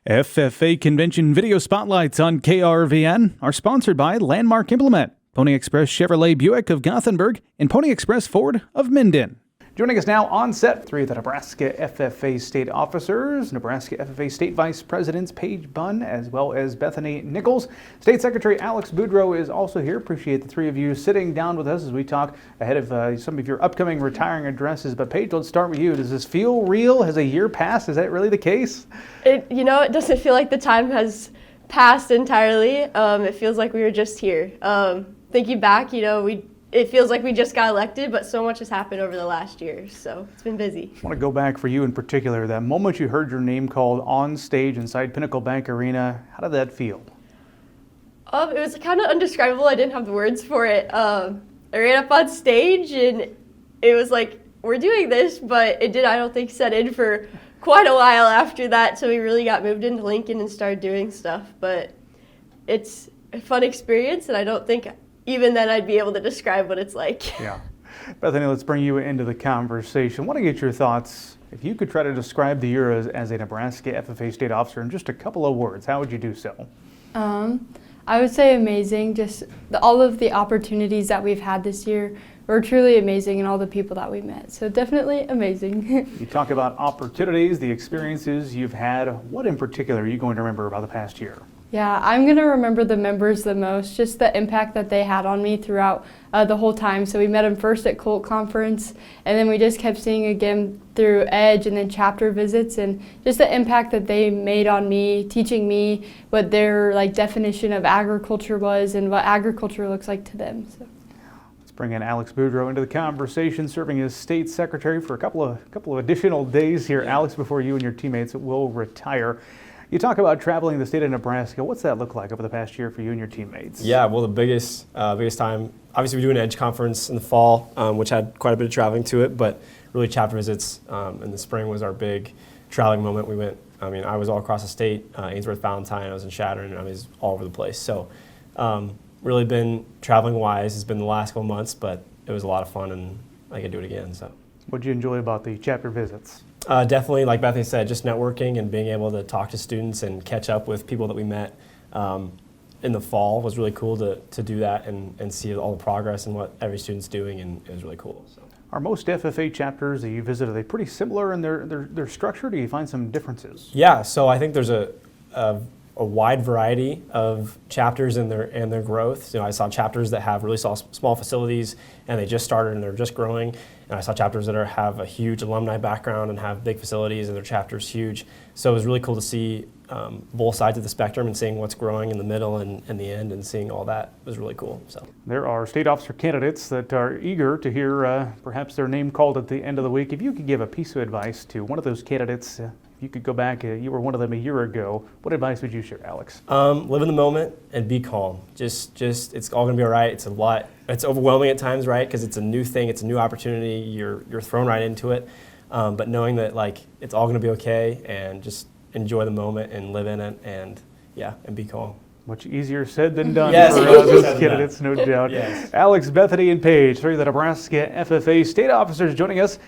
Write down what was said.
FFA Convention video spotlights on KRVN are sponsored by Landmark Implement, Pony Express Chevrolet Buick of Gothenburg, and Pony Express Ford of Minden. Joining us now on set, three of the Nebraska FFA State Officers, Nebraska FFA State Vice Presidents Paige, Bunn, as well as Bethany, Nichols. State Secretary Alex Boudreau is also here. Appreciate the three of you sitting down with us as we talk ahead of some of your upcoming retiring addresses. But Paige, let's start with you. Does this feel real? Has a year passed? Is that really the case? It doesn't feel like the time has passed entirely. It feels like we were just here. Thinking back, it feels like we just got elected, but so much has happened over the last year, so it's been busy. I want to go back for you in particular. That moment you heard your name called on stage inside Pinnacle Bank Arena, how did that feel? It was kind of indescribable. I didn't have the words for it. I ran up on stage, and it was like, we're doing this, but it did, I don't think, set in for quite a while after that, so we really got moved into Lincoln and started doing stuff. But it's a fun experience, and I don't think even then I'd be able to describe what it's like. Yeah. Bethany, let's bring you into the conversation. I want to get your thoughts. If you could try to describe the year as a Nebraska FFA State Officer in just a couple of words, how would you do so? I would say amazing. Just all of the opportunities that we've had this year were truly amazing, and all the people that we met. So definitely amazing. You talk about opportunities, the experiences you've had. What in particular are you going to remember about the past year? Yeah, I'm going to remember the members the most, just the impact that they had on me throughout the whole time. So we met them first at Colt Conference, and then we just kept seeing again through Edge and then chapter visits, and just the impact that they made on me, teaching me what their definition of agriculture was and what agriculture looks like to them. So. Let's bring in Alex Boudreau into the conversation, serving as State Secretary for a couple of additional days here. Alex, before you and your teammates will retire. You talk about traveling the state of Nebraska. What's that look like over the past year for you and your teammates? Yeah, well, the biggest time, obviously we do an Edge conference in the fall, which had quite a bit of traveling to it, but really chapter visits in the spring was our big traveling moment. We went, I was all across the state, Ainsworth, Valentine, I was in Shattern, and I was all over the place. So really been traveling wise, has been the last couple months, but it was a lot of fun and I could do it again. So. What did you enjoy about the chapter visits? Definitely, like Bethany said, just networking and being able to talk to students and catch up with people that we met in the fall was really cool to do that and see all the progress and what every student's doing, and it was really cool. So. Are most FFA chapters that you visit, are they pretty similar in their structure, or do you find some differences? Yeah, so I think there's a wide variety of chapters and their growth. I saw chapters that have really small facilities and they just started and they're just growing. And I saw chapters that have a huge alumni background and have big facilities and their chapter's huge. So it was really cool to see both sides of the spectrum and seeing what's growing in the middle and the end, and seeing all that was really cool. So there are state officer candidates that are eager to hear perhaps their name called at the end of the week. If you could give a piece of advice to one of those candidates, if you could go back, you were one of them a year ago, what advice would you share, Alex? Live in the moment and be calm. Just it's all going to be all right. It's a lot. It's overwhelming at times, right? Because it's a new thing. It's a new opportunity. You're thrown right into it. But knowing that it's all going to be okay, and just enjoy the moment and live in it, and be calm. Much easier said than done yes, for those candidates, no doubt. Yes. Alex, Bethany, and Paige, three of the Nebraska FFA State Officers joining us.